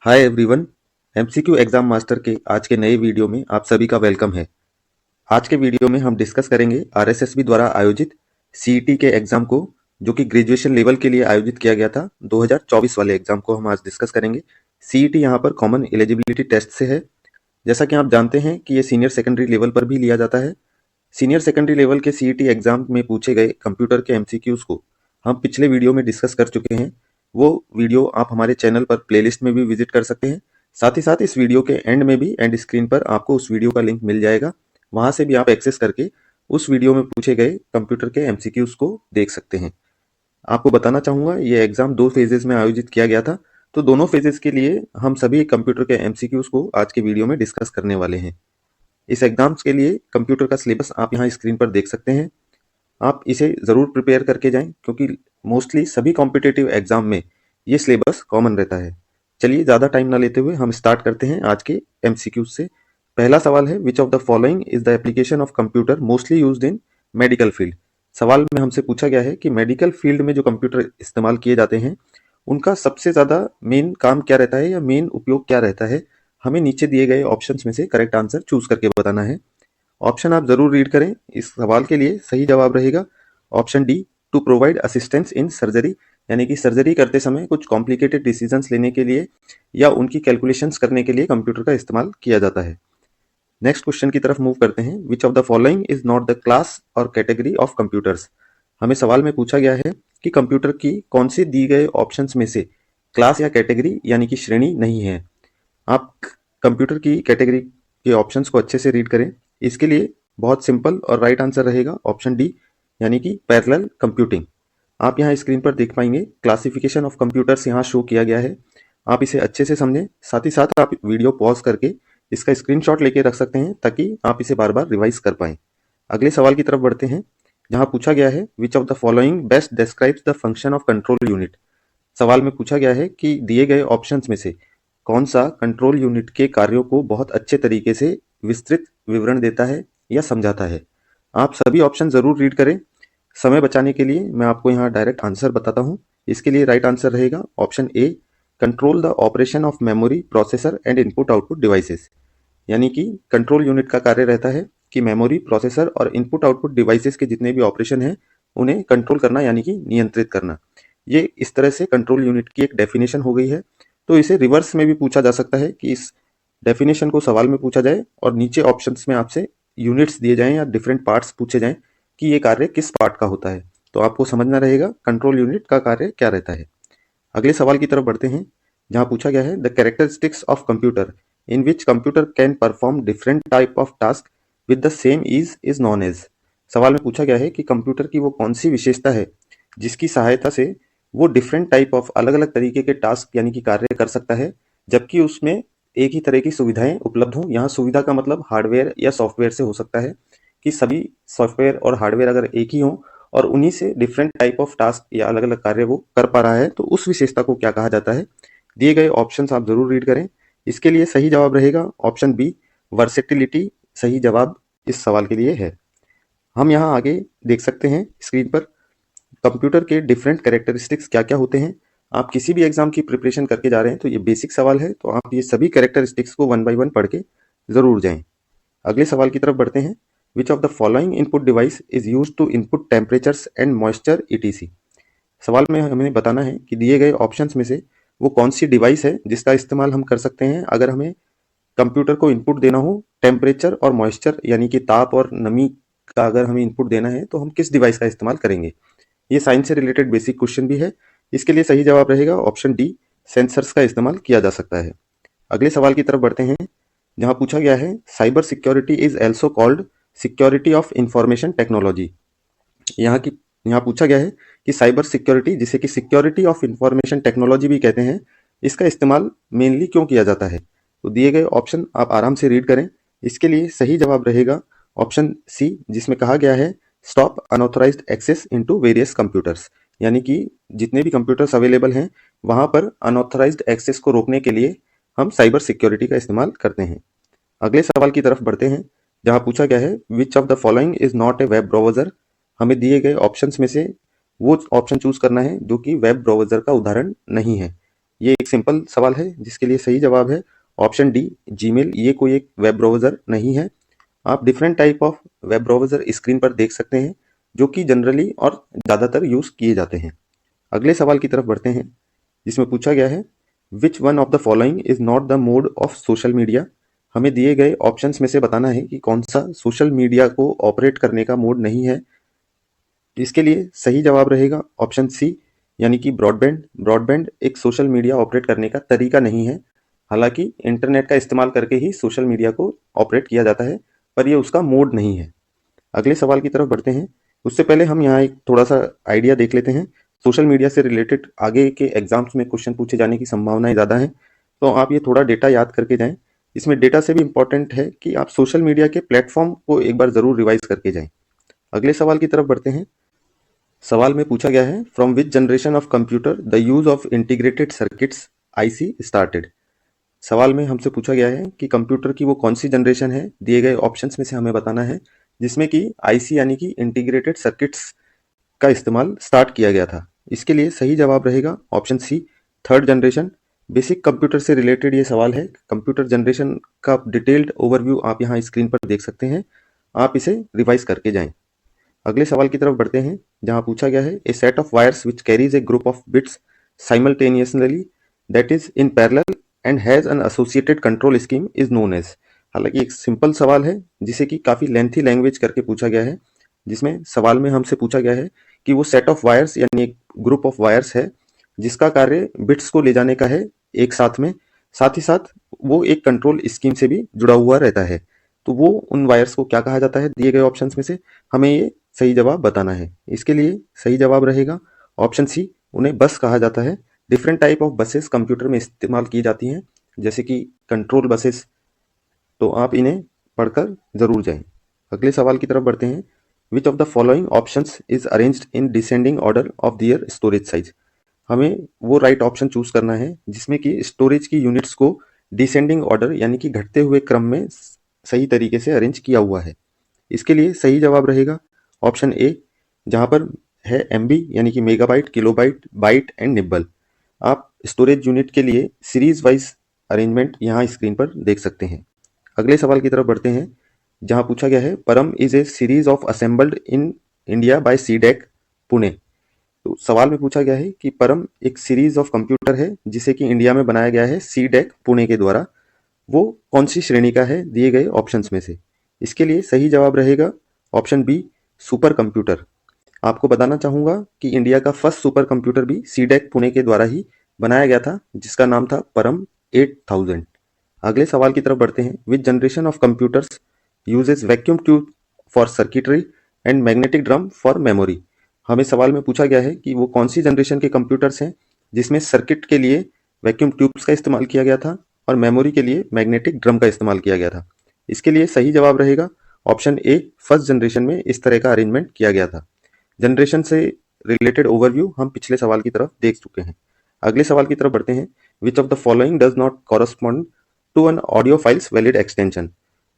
Hi everyone. MCQ exam master के आज के नए वीडियो में आप सभी का वेलकम है। आज के वीडियो में हम डिस्कस करेंगे आरएसएसबी द्वारा आयोजित सीईटी के एग्जाम को, जो कि ग्रेजुएशन लेवल के लिए आयोजित किया गया था। 2024 वाले एग्जाम को हम आज डिस्कस करेंगे। सीईटी यहाँ पर कॉमन एलिजिबिलिटी टेस्ट से है। जैसा कि आप जानते हैं कि ये सीनियर सेकेंडरी लेवल पर भी लिया जाता है। सीनियर सेकेंडरी लेवल के सीईटी एग्जाम में पूछे गए कंप्यूटर के एमसीक्यूज को हम पिछले वीडियो में डिस्कस कर चुके हैं। वो वीडियो आप हमारे चैनल पर प्लेलिस्ट में भी विजिट कर सकते हैं। साथ ही साथ इस वीडियो के एंड में भी एंड स्क्रीन पर आपको उस वीडियो का लिंक मिल जाएगा। वहां से भी आप एक्सेस करके उस वीडियो में पूछे गए कंप्यूटर के एमसीक्यूज को देख सकते हैं। आपको बताना चाहूंगा, ये एग्जाम 2 फेजेस में आयोजित किया गया था, तो दोनों फेजेस के लिए हम सभी कंप्यूटर के एमसीक्यूज को आज के वीडियो में डिस्कस करने वाले हैं। इस एग्जाम्स के लिए कंप्यूटर का सिलेबस आप यहाँ स्क्रीन पर देख सकते हैं। आप इसे ज़रूर प्रिपेयर करके जाएं, क्योंकि मोस्टली सभी कॉम्पिटिटिव एग्जाम में ये सिलेबस कॉमन रहता है। चलिए ज़्यादा टाइम ना लेते हुए हम स्टार्ट करते हैं आज के एमसीक्यूज से। पहला सवाल है, विच of the following is the application of computer mostly used in medical field. सवाल में हमसे पूछा गया है कि मेडिकल फील्ड में जो कंप्यूटर इस्तेमाल किए जाते हैं उनका सबसे ज़्यादा मेन काम क्या रहता है या मेन उपयोग क्या रहता है। हमें नीचे दिए गए ऑप्शंस में से करेक्ट आंसर चूज करके बताना है। ऑप्शन आप जरूर रीड करें। इस सवाल के लिए सही जवाब रहेगा option D, to provide assistance in surgery, यानी कि सर्जरी करते समय कुछ कॉम्प्लिकेटेड डिसीजंस लेने के लिए या उनकी कैलकुलेशंस करने के लिए कंप्यूटर का इस्तेमाल किया जाता है। नेक्स्ट क्वेश्चन की तरफ मूव करते हैं। Which of the following is not the class और कैटेगरी ऑफ कंप्यूटर्स। हमें सवाल में पूछा गया है कि कंप्यूटर की कौन से दी गए ऑप्शंस में से क्लास या कैटेगरी यानी कि श्रेणी नहीं है। आप कंप्यूटर की कैटेगरी के ऑप्शंस को अच्छे से रीड करें। इसके लिए बहुत सिंपल और राइट आंसर रहेगा ऑप्शन डी, यानी कि पैरेलल कंप्यूटिंग। आप यहाँ स्क्रीन पर देख पाएंगे क्लासिफिकेशन ऑफ कंप्यूटर्स यहाँ शो किया गया है। आप इसे अच्छे से समझें। साथ ही साथ आप वीडियो पॉज करके इसका स्क्रीनशॉट लेके रख सकते हैं, ताकि आप इसे बार बार रिवाइज कर पाएं। अगले सवाल की तरफ बढ़ते हैं, जहाँ पूछा गया है विच of the following best describes the function of control unit. सवाल में पूछा गया है कि दिए गए ऑप्शंस में से कौन सा कंट्रोल यूनिट के कार्यों को बहुत अच्छे तरीके से विस्तृत विवरण देता है या समझाता है। आप सभी ऑप्शन जरूर रीड करें। समय बचाने के लिए मैं आपको यहाँ डायरेक्ट आंसर बताता हूँ। इसके लिए राइट आंसर रहेगा option A, control the operation of memory, processor and input output devices. यानी कि कंट्रोल यूनिट का कार्य रहता है कि मेमोरी, प्रोसेसर और इनपुट आउटपुट डिवाइसेस के जितने भी ऑपरेशन हैं उन्हें कंट्रोल करना, यानी कि नियंत्रित करना। ये इस तरह से कंट्रोल यूनिट की एक डेफिनेशन हो गई है। तो इसे रिवर्स में भी पूछा जा सकता है कि इस डेफिनेशन को सवाल में पूछा जाए और नीचे ऑप्शंस में आपसे यूनिट्स दिए जाएं या डिफरेंट पार्ट्स पूछे जाएं कि ये कार्य किस पार्ट का होता है। तो आपको समझना रहेगा कंट्रोल यूनिट का कार्य क्या रहता है। अगले सवाल की तरफ बढ़ते हैं, जहां पूछा गया है the characteristics of computer in which computer can perform different type of task with the same ease known as. सवाल में पूछा गया है कि कंप्यूटर की वो कौन सी विशेषता है जिसकी सहायता से वो डिफरेंट टाइप ऑफ अलग अलग तरीके के टास्क यानी कि कार्य कर सकता है, जबकि उसमें एक ही तरह की सुविधाएं उपलब्ध हों। यहाँ सुविधा का मतलब हार्डवेयर या सॉफ्टवेयर से हो सकता है कि सभी सॉफ्टवेयर और हार्डवेयर अगर एक ही हों और उन्हीं से डिफरेंट टाइप ऑफ टास्क या अलग अलग कार्य वो कर पा रहा है, तो उस विशेषता को क्या कहा जाता है। दिए गए ऑप्शंस आप जरूर रीड करें। इसके लिए सही जवाब रहेगा ऑप्शन बी, वर्सेटिलिटी। सही जवाब इस सवाल के लिए है। हम यहाँ आगे देख सकते हैं स्क्रीन पर कंप्यूटर के डिफरेंट कैरेक्टरिस्टिक्स क्या क्या होते हैं। आप किसी भी एग्जाम की प्रिपरेशन करके जा रहे हैं तो ये बेसिक सवाल है, तो आप ये सभी कैरेक्टरिस्टिक्स को 1 बाय 1 पढ़ के जरूर जाएं। अगले सवाल की तरफ बढ़ते हैं। Which of the following input device is use to input temperatures and moisture etc. सवाल में हमें बताना है कि दिए गए ऑप्शंस में से वो कौन सी डिवाइस है जिसका इस्तेमाल हम कर सकते हैं अगर हमें कंप्यूटर को इनपुट देना हो टेम्परेचर और मॉइस्चर, यानी कि ताप और नमी का अगर हमें इनपुट देना है तो हम किस डिवाइस का इस्तेमाल करेंगे। ये साइंस से रिलेटेड बेसिक क्वेश्चन भी है। इसके लिए सही जवाब रहेगा ऑप्शन डी, सेंसर्स का इस्तेमाल किया जा सकता है। अगले सवाल की तरफ बढ़ते हैं, जहां पूछा गया है cyber security is also called security of information technology. यहाँ पूछा गया है कि साइबर सिक्योरिटी, जिसे कि सिक्योरिटी ऑफ इंफॉर्मेशन टेक्नोलॉजी भी कहते हैं, इसका इस्तेमाल मेनली क्यों किया जाता है। तो दिए गए ऑप्शन आप आराम से रीड करें। इसके लिए सही जवाब रहेगा ऑप्शन सी, जिसमें कहा गया है stop unauthorised access into various computers. यानी कि जितने भी कंप्यूटर्स अवेलेबल हैं वहां पर अनऑथराइज्ड एक्सेस को रोकने के लिए हम साइबर सिक्योरिटी का इस्तेमाल करते हैं। अगले सवाल की तरफ बढ़ते हैं, जहां पूछा गया है विच of the following is not a web browser. हमें दिए गए ऑप्शंस में से वो ऑप्शन चूज करना है जो कि वेब ब्राउजर का उदाहरण नहीं है। ये एक सिंपल सवाल है जिसके लिए सही जवाब है ऑप्शन डी, जीमेल। ये कोई एक वेब ब्राउज़र नहीं है। आप different type of web browser screen पर देख सकते हैं जो कि जनरली और ज़्यादातर यूज़ किए जाते हैं। अगले सवाल की तरफ बढ़ते हैं जिसमें पूछा गया है which one of the following is not the mode of social media. हमें दिए गए ऑप्शंस में से बताना है कि कौन सा सोशल मीडिया को ऑपरेट करने का मोड नहीं है। इसके लिए सही जवाब रहेगा ऑप्शन सी, यानी कि ब्रॉडबैंड। ब्रॉडबैंड एक सोशल मीडिया ऑपरेट करने का तरीका नहीं है। हालांकि इंटरनेट का इस्तेमाल करके ही सोशल मीडिया को ऑपरेट किया जाता है, पर यह उसका मोड नहीं है। अगले सवाल की तरफ बढ़ते हैं। उससे पहले हम यहाँ एक थोड़ा सा आइडिया देख लेते हैं। सोशल मीडिया से रिलेटेड आगे के एग्जाम्स में क्वेश्चन पूछे जाने की संभावनाएं ज़्यादा हैं, तो आप ये थोड़ा डेटा याद करके जाएं। इसमें डेटा से भी इम्पोर्टेंट है कि आप सोशल मीडिया के प्लेटफॉर्म को एक बार ज़रूर रिवाइज करके जाएं। अगले सवाल की तरफ बढ़ते हैं। सवाल में पूछा गया है from which generation of computer the use of integrated circuits IC started. सवाल में हमसे पूछा गया है कि कंप्यूटर की वो कौन सी जनरेशन है, दिए गए ऑप्शंस में से हमें बताना है जिसमें कि आईसी यानी कि इंटीग्रेटेड सर्किट्स का इस्तेमाल स्टार्ट किया गया था। इसके लिए सही जवाब रहेगा option C, third generation. Basic computer से रिलेटेड ये सवाल है। कंप्यूटर जनरेशन का डिटेल्ड ओवरव्यू आप यहाँ स्क्रीन पर देख सकते हैं। आप इसे रिवाइज करके जाएं। अगले सवाल की तरफ बढ़ते हैं जहां पूछा गया है a set of wires which carries a group of bits simultaneously that is in parallel and has an associated control scheme is known as. हालांकि एक सिंपल सवाल है जिसे कि काफी लेंथी लैंग्वेज करके पूछा गया है, जिसमें सवाल में हमसे पूछा गया है कि वो सेट ऑफ वायर्स यानी एक ग्रुप ऑफ वायर्स है जिसका कार्य बिट्स को ले जाने का है एक साथ में, साथ ही साथ वो एक कंट्रोल स्कीम से भी जुड़ा हुआ रहता है। तो वो उन वायर्स को क्या कहा जाता है, दिए गए ऑप्शंस में से हमें ये सही जवाब बताना है। इसके लिए सही जवाब रहेगा ऑप्शन सी, उन्हें बस कहा जाता है। Different type of buses computer में इस्तेमाल की जाती हैं जैसे कि कंट्रोल बसेस, तो आप इन्हें पढ़कर जरूर जाएं। अगले सवाल की तरफ बढ़ते हैं। Which of the following options is arranged in descending order of their storage size. हमें वो राइट ऑप्शन चूज करना है जिसमें कि स्टोरेज की यूनिट्स को डिसेंडिंग ऑर्डर यानी कि घटते हुए क्रम में सही तरीके से अरेंज किया हुआ है। इसके लिए सही जवाब रहेगा ऑप्शन ए, जहां पर है एमबी यानी कि megabyte, kilobyte, byte and nibble. आप स्टोरेज यूनिट के लिए सीरीज वाइज अरेंजमेंट यहाँ स्क्रीन पर देख सकते हैं। अगले सवाल की तरफ बढ़ते हैं जहां पूछा गया है परम is a series of assembled in India by CDAC Pune. तो सवाल में पूछा गया है कि परम एक सीरीज ऑफ कंप्यूटर है जिसे कि इंडिया में बनाया गया है सीडेक पुणे के द्वारा। वो कौन सी श्रेणी का है दिए गए ऑप्शंस में से। इसके लिए सही जवाब रहेगा ऑप्शन बी, सुपर कंप्यूटर। आपको बताना चाहूंगा कि इंडिया का फर्स्ट सुपर कंप्यूटर भी सीडेक पुणे के द्वारा ही बनाया गया था जिसका नाम था परम 8000। अगले सवाल की तरफ बढ़ते हैं। विच generation of computers uses vacuum tube for circuitry and magnetic drum for memory. हमें सवाल में पूछा गया है कि वो कौन सी जनरेशन के कंप्यूटर्स हैं जिसमें सर्किट के लिए वैक्यूम ट्यूब्स का इस्तेमाल किया गया था और मेमोरी के लिए मैग्नेटिक ड्रम का इस्तेमाल किया गया था। इसके लिए सही जवाब रहेगा ऑप्शन ए, फर्स्ट जनरेशन में इस तरह का अरेंजमेंट किया गया था। जनरेशन से रिलेटेड ओवरव्यू हम पिछले सवाल की तरफ देख चुके हैं। अगले सवाल की तरफ बढ़ते हैं। Which of the following does not correspond to an audio file's valid extension.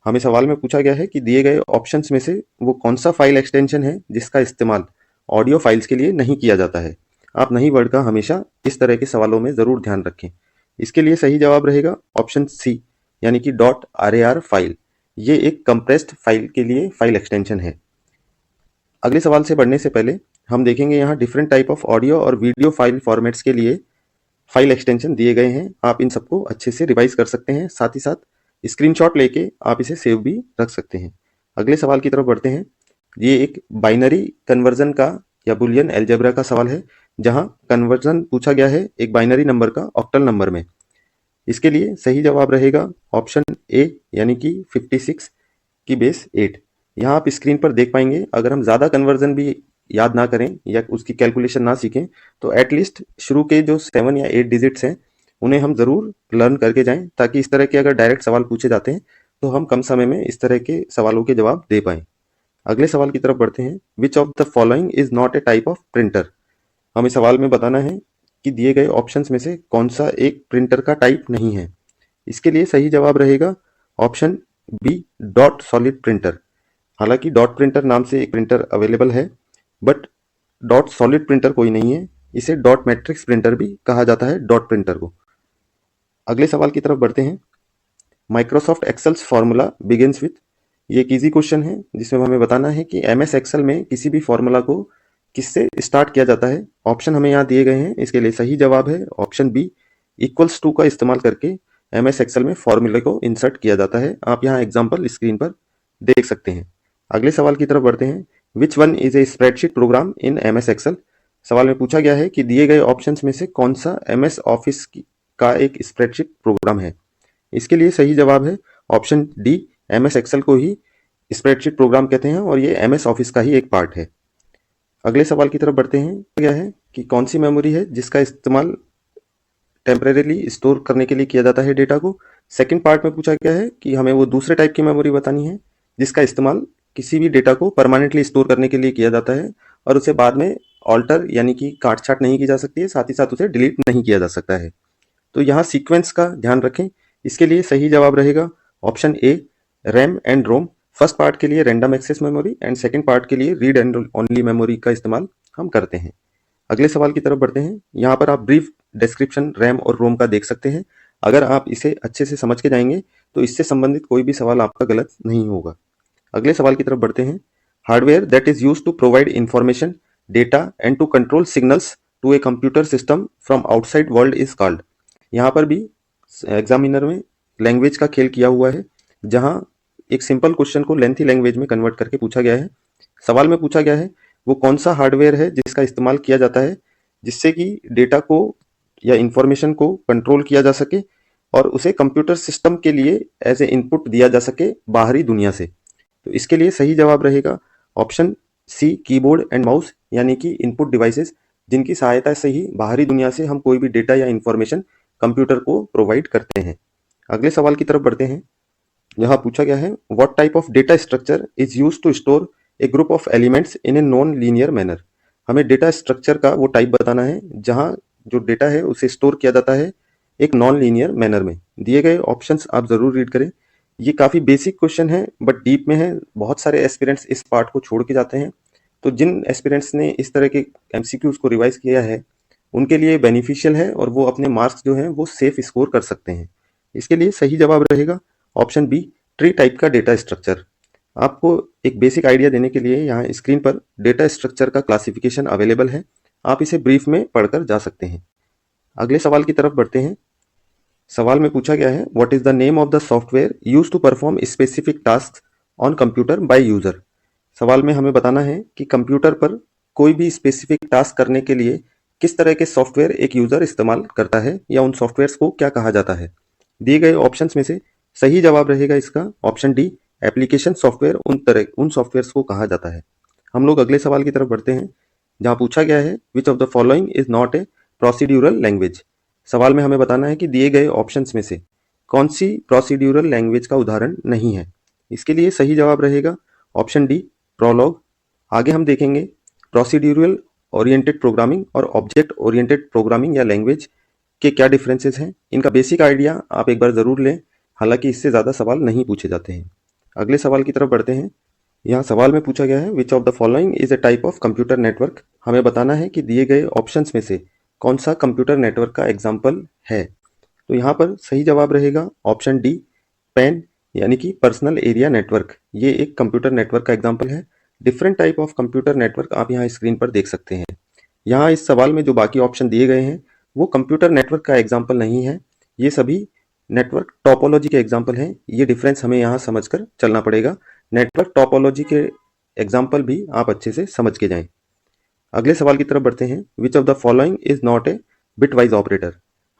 हमें सवाल में पूछा गया है कि दिए गए ऑप्शंस में से वो कौन सा फाइल एक्सटेंशन है जिसका इस्तेमाल ऑडियो फाइल्स के लिए नहीं किया जाता है। आप नहीं वर्ड का हमेशा इस तरह के सवालों में जरूर ध्यान रखें। इसके लिए सही जवाब रहेगा ऑप्शन सी, यानी कि .rar फाइल। ये एक कंप्रेस्ड फाइल के लिए फाइल एक्सटेंशन है। अगले सवाल से बढ़ने से पहले हम देखेंगे यहाँ डिफरेंट टाइप ऑफ ऑडियो और वीडियो फाइल फॉर्मेट्स के लिए फाइल एक्सटेंशन दिए गए हैं। आप इन सबको अच्छे से रिवाइज कर सकते हैं, साथ ही साथ स्क्रीनशॉट लेके आप इसे सेव भी रख सकते हैं। अगले सवाल की तरफ बढ़ते हैं। ये एक बाइनरी कन्वर्जन का या बुलियन अलजेब्रा का सवाल है जहां कन्वर्जन पूछा गया है एक बाइनरी नंबर का ऑक्टल नंबर में। इसके लिए सही जवाब रहेगा ऑप्शन ए, यानी कि 56 की बेस 8। यहाँ आप स्क्रीन पर देख पाएंगे अगर हम ज़्यादा कन्वर्जन भी याद ना करें या उसकी कैलकुलेशन ना सीखें तो एटलीस्ट शुरू के जो 7 या 8 डिजिट्स हैं उन्हें हम ज़रूर लर्न करके जाएं, ताकि इस तरह के अगर डायरेक्ट सवाल पूछे जाते हैं तो हम कम समय में इस तरह के सवालों के जवाब दे पाएं। अगले सवाल की तरफ बढ़ते हैं। Which of the following is not a type of printer. हमें सवाल में बताना है कि दिए गए ऑप्शंस में से कौन सा एक प्रिंटर का टाइप नहीं है। इसके लिए सही जवाब रहेगा option B, dot solid printer. हालांकि डॉट प्रिंटर नाम से एक प्रिंटर अवेलेबल है, बट डॉट सॉलिड प्रिंटर कोई नहीं है। इसे डॉट मैट्रिक्स प्रिंटर भी कहा जाता है, डॉट प्रिंटर को। अगले सवाल की तरफ बढ़ते हैं। माइक्रोसॉफ्ट एक्सेल्स फॉर्मूला बिगिंस विथ, ये एक इजी क्वेश्चन है जिसमें हमें बताना है कि एमएस एक्सेल में किसी भी फॉर्मूला को किससे स्टार्ट किया जाता है। ऑप्शन हमें यहाँ दिए गए हैं, इसके लिए सही जवाब है ऑप्शन बी, इक्वल्स टू का इस्तेमाल करके एमएस एक्सेल में फॉर्मूले को इंसर्ट किया जाता है। आप यहाँ एग्जाम्पल स्क्रीन पर देख सकते हैं। अगले सवाल की तरफ बढ़ते हैं। Which one is a spreadsheet program in MS Excel. सवाल में पूछा गया है कि दिए गए ऑप्शंस में से कौन सा एमएस ऑफिस का एक स्प्रेडशीट प्रोग्राम है। इसके लिए सही जवाब है ऑप्शन डी, एमएस एक्सेल को ही स्प्रेडशीट प्रोग्राम कहते हैं और ये एमएस ऑफिस का ही एक पार्ट है। अगले सवाल की तरफ बढ़ते हैं। क्या है कि कौन सी मेमोरी है जिसका इस्तेमाल टेम्परेरीली स्टोर करने के लिए किया जाता है डेटा को। सेकंड पार्ट में पूछा गया है कि हमें वो दूसरे टाइप की मेमोरी बतानी है जिसका इस्तेमाल किसी भी डेटा को परमानेंटली स्टोर करने के लिए किया जाता है और उसे बाद में ऑल्टर यानी कि काट छाट नहीं की जा सकती है, साथ ही साथ उसे डिलीट नहीं किया जा सकता है। तो यहाँ सीक्वेंस का ध्यान रखें। इसके लिए सही जवाब रहेगा option A, RAM and ROM. First part के लिए random access memory and second part के लिए रीड एंड ओनली मेमोरी का इस्तेमाल हम करते हैं। अगले सवाल की तरफ बढ़ते हैं। यहाँ पर आप ब्रीफ डिस्क्रिप्शन रैम और रोम का देख सकते हैं। अगर आप इसे अच्छे से समझ के जाएंगे तो इससे संबंधित कोई भी सवाल आपका गलत नहीं होगा। अगले सवाल की तरफ बढ़ते हैं। Hardware that is used to provide information, data and to control signals to a computer system from outside world is called. यहाँ पर भी एग्जामिनर में लैंग्वेज का खेल किया हुआ है, जहाँ एक सिंपल क्वेश्चन को लेंथी लैंग्वेज में कन्वर्ट करके पूछा गया है। सवाल में पूछा गया है वो कौन सा हार्डवेयर है जिसका इस्तेमाल किया जाता है जिससे कि डेटा को या इंफॉर्मेशन को कंट्रोल किया जा सके और उसे कंप्यूटर सिस्टम के लिए एज ए इनपुट दिया जा सके बाहरी दुनिया से। तो इसके लिए सही जवाब रहेगा option C, keyboard and mouse, यानी कि इनपुट डिवाइसेस जिनकी सहायता से ही बाहरी दुनिया से हम कोई भी डेटा या इंफॉर्मेशन कंप्यूटर को प्रोवाइड करते हैं। अगले सवाल की तरफ बढ़ते हैं। यहाँ पूछा गया है what type of data structure is used to store a group of elements in a non linear manner. हमें डेटा स्ट्रक्चर का वो टाइप बताना है जहाँ जो डेटा है उसे स्टोर किया जाता है एक नॉन लीनियर मैनर में। दिए गए ऑप्शंस आप जरूर रीड करें। ये काफी बेसिक क्वेश्चन है बट डीप में है। बहुत सारे एस्पिरेंट्स इस पार्ट को छोड़ के जाते हैं, तो जिन एस्पिरेंट्स ने इस तरह के एमसीक्यूज को रिवाइज किया है उनके लिए बेनिफिशियल है और वो अपने मार्क्स जो हैं वो सेफ स्कोर कर सकते हैं। इसके लिए सही जवाब रहेगा ऑप्शन बी, ट्री टाइप का डेटा स्ट्रक्चर। आपको एक बेसिक आइडिया देने के लिए यहाँ स्क्रीन पर डेटा स्ट्रक्चर का क्लासिफिकेशन अवेलेबल है, आप इसे ब्रीफ में पढ़कर जा सकते हैं। अगले सवाल की तरफ बढ़ते हैं। सवाल में पूछा गया है what is the name of the software used to perform specific task on computer by user. सवाल में हमें बताना है कि कंप्यूटर पर कोई भी स्पेसिफिक टास्क करने के लिए किस तरह के सॉफ्टवेयर एक यूजर इस्तेमाल करता है या उन सॉफ्टवेयर्स को क्या कहा जाता है। दिए गए ऑप्शंस में से सही जवाब रहेगा इसका ऑप्शन डी, एप्लीकेशन सॉफ्टवेयर उन सॉफ्टवेयर्स को कहा जाता है। हम लोग अगले सवाल की तरफ बढ़ते हैं जहाँ पूछा गया है विच of the following is not a procedural language. सवाल में हमें बताना है कि दिए गए ऑप्शंस में से कौन सी प्रोसीड्यूरल लैंग्वेज का उदाहरण नहीं है। इसके लिए सही जवाब रहेगा ऑप्शन डी, प्रोलॉग। आगे हम देखेंगे प्रोसीड्यूरल ओरिएंटेड प्रोग्रामिंग और ऑब्जेक्ट ओरिएंटेड प्रोग्रामिंग या लैंग्वेज के क्या डिफरेंसेस हैं। इनका बेसिक आइडिया आप एक बार ज़रूर लें, हालांकि इससे ज़्यादा सवाल नहीं पूछे जाते हैं। अगले सवाल की तरफ बढ़ते हैं। यहाँ सवाल में पूछा गया है विच of the following is a type of computer network. हमें बताना है कि दिए गए ऑप्शंस में से कौन सा कंप्यूटर नेटवर्क का एग्जाम्पल है। तो यहाँ पर सही जवाब रहेगा ऑप्शन डी, पैन यानी कि पर्सनल एरिया नेटवर्क। ये एक कंप्यूटर नेटवर्क का एग्जाम्पल है। Different type of computer network आप यहाँ स्क्रीन पर देख सकते हैं। यहाँ इस सवाल में जो बाकी ऑप्शन दिए गए हैं वो कंप्यूटर नेटवर्क का एग्जाम्पल नहीं है, ये सभी नेटवर्क टोपोलॉजी के एग्जाम्पल हैं। ये डिफरेंस हमें यहाँ समझकर चलना पड़ेगा। नेटवर्क टोपोलॉजी के एग्जाम्पल भी आप अच्छे से समझ के जाएं। अगले सवाल की तरफ बढ़ते हैं। Which of the following is not a bitwise operator.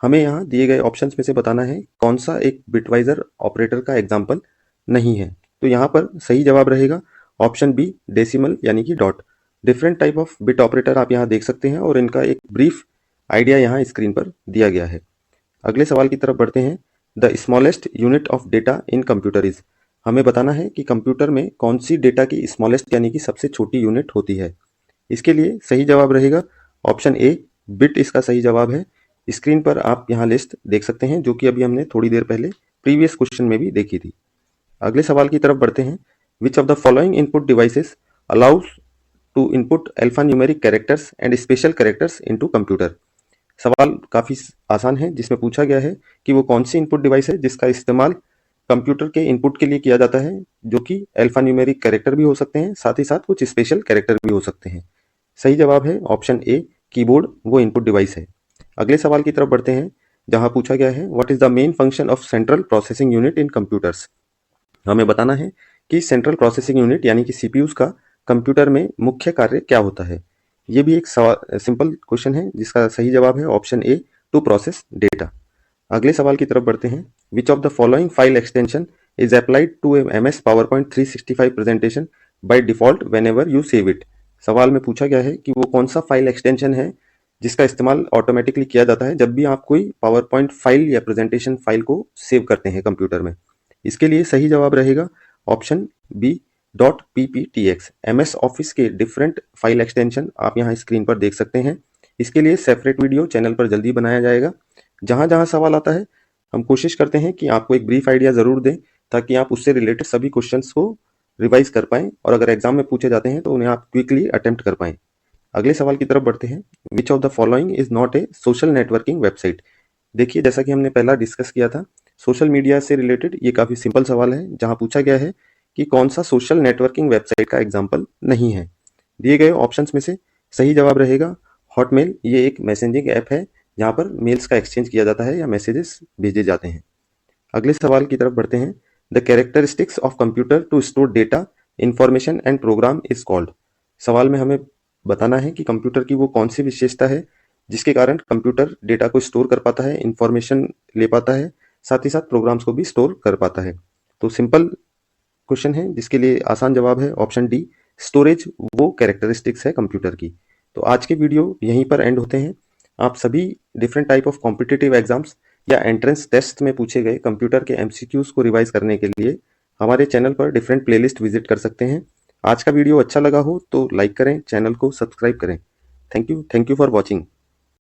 हमें यहाँ दिए गए ऑप्शंस में से बताना है कौन सा एक बिटवाइजर ऑपरेटर का एग्जाम्पल नहीं है। तो यहाँ पर सही जवाब रहेगा ऑप्शन बी, डेसिमल यानी कि dot. Different type of bit operator आप यहाँ देख सकते हैं और इनका एक ब्रीफ आइडिया यहाँ स्क्रीन पर दिया गया है। अगले सवाल की तरफ बढ़ते हैं। The smallest unit of data in computer is. हमें बताना है कि कंप्यूटर में कौन सी डेटा की स्मॉलेस्ट यानी कि सबसे छोटी यूनिट होती है। इसके लिए सही जवाब रहेगा ऑप्शन ए, बिट इसका सही जवाब है। स्क्रीन पर आप यहाँ लिस्ट देख सकते हैं जो कि अभी हमने थोड़ी देर पहले प्रीवियस क्वेश्चन में भी देखी थी। अगले सवाल की तरफ बढ़ते हैं। Which of the following input devices allows to input alphanumeric characters and special characters into computer. सवाल काफ़ी आसान है, जिसमें पूछा गया है कि वो कौन सी इनपुट डिवाइस है जिसका इस्तेमाल कंप्यूटर के इनपुट के लिए किया जाता है, जो कि अल्फान्यूमेरिक कैरेक्टर भी हो सकते हैं, साथ ही साथ कुछ स्पेशल कैरेक्टर भी हो सकते हैं। सही जवाब है ऑप्शन ए, कीबोर्ड वो इनपुट डिवाइस है। अगले सवाल की तरफ बढ़ते हैं, जहां पूछा गया है what is the main function of central processing unit in computers. हमें बताना है कि सेंट्रल प्रोसेसिंग यूनिट यानी कि सीपीयूज का कंप्यूटर में मुख्य कार्य क्या होता है। ये भी एक सिंपल क्वेश्चन है, जिसका सही जवाब है option A, to process data. अगले सवाल की तरफ बढ़ते हैं, which of the following file extension is applied to MS PowerPoint 365 presentation by default whenever you save it. सवाल में पूछा गया है कि वो कौन सा फाइल एक्सटेंशन है जिसका इस्तेमाल ऑटोमेटिकली किया जाता है जब भी आप कोई पावर पॉइंट फाइल या प्रेजेंटेशन फाइल को सेव करते हैं कंप्यूटर में। इसके लिए सही जवाब रहेगा option B, .pptx। MS Office के डिफरेंट फाइल एक्सटेंशन आप यहाँ स्क्रीन पर देख सकते हैं। इसके लिए सेपरेट वीडियो चैनल पर जल्दी बनाया जाएगा। जहाँ जहाँ सवाल आता है हम कोशिश करते हैं कि आपको एक ब्रीफ आइडिया ज़रूर दें, ताकि आप उससे रिलेटेड सभी क्वेश्चंस को रिवाइज कर पाएं, और अगर एग्जाम में पूछे जाते हैं तो उन्हें आप क्विकली अटेम्प्ट कर पाएं। अगले सवाल की तरफ बढ़ते हैं, which of the following is not a social networking website. देखिए, जैसा कि हमने पहला डिस्कस किया था, सोशल मीडिया से रिलेटेड ये काफ़ी सिंपल सवाल है, जहाँ पूछा गया है कि कौन सा सोशल नेटवर्किंग वेबसाइट का एग्जाम्पल नहीं है। दिए गए ऑप्शंस में से सही जवाब रहेगा हॉटमेल। ये एक मैसेजिंग ऐप है जहाँ पर मेल्स का एक्सचेंज किया जाता है या मैसेजेस भेजे जाते हैं। अगले सवाल की तरफ बढ़ते हैं, the characteristics of computer to store data, information and program is called. सवाल में हमें बताना है कि कंप्यूटर की वो कौन सी विशेषता है जिसके कारण कंप्यूटर डेटा को स्टोर कर पाता है, इंफॉर्मेशन ले पाता है, साथ ही साथ प्रोग्राम्स को भी स्टोर कर पाता है। तो सिंपल क्वेश्चन है, जिसके लिए आसान जवाब है ऑप्शन डी, स्टोरेज वो कैरेक्टरिस्टिक्स है कंप्यूटर की। तो आज के वीडियो यहीं पर एंड होते हैं। आप सभी different type of competitive exams या एंट्रेंस टेस्ट में पूछे गए कंप्यूटर के एमसीक्यूज को रिवाइज करने के लिए हमारे चैनल पर डिफरेंट प्लेलिस्ट विजिट कर सकते हैं। आज का वीडियो अच्छा लगा हो तो लाइक करें, चैनल को सब्सक्राइब करें। Thank you for watching.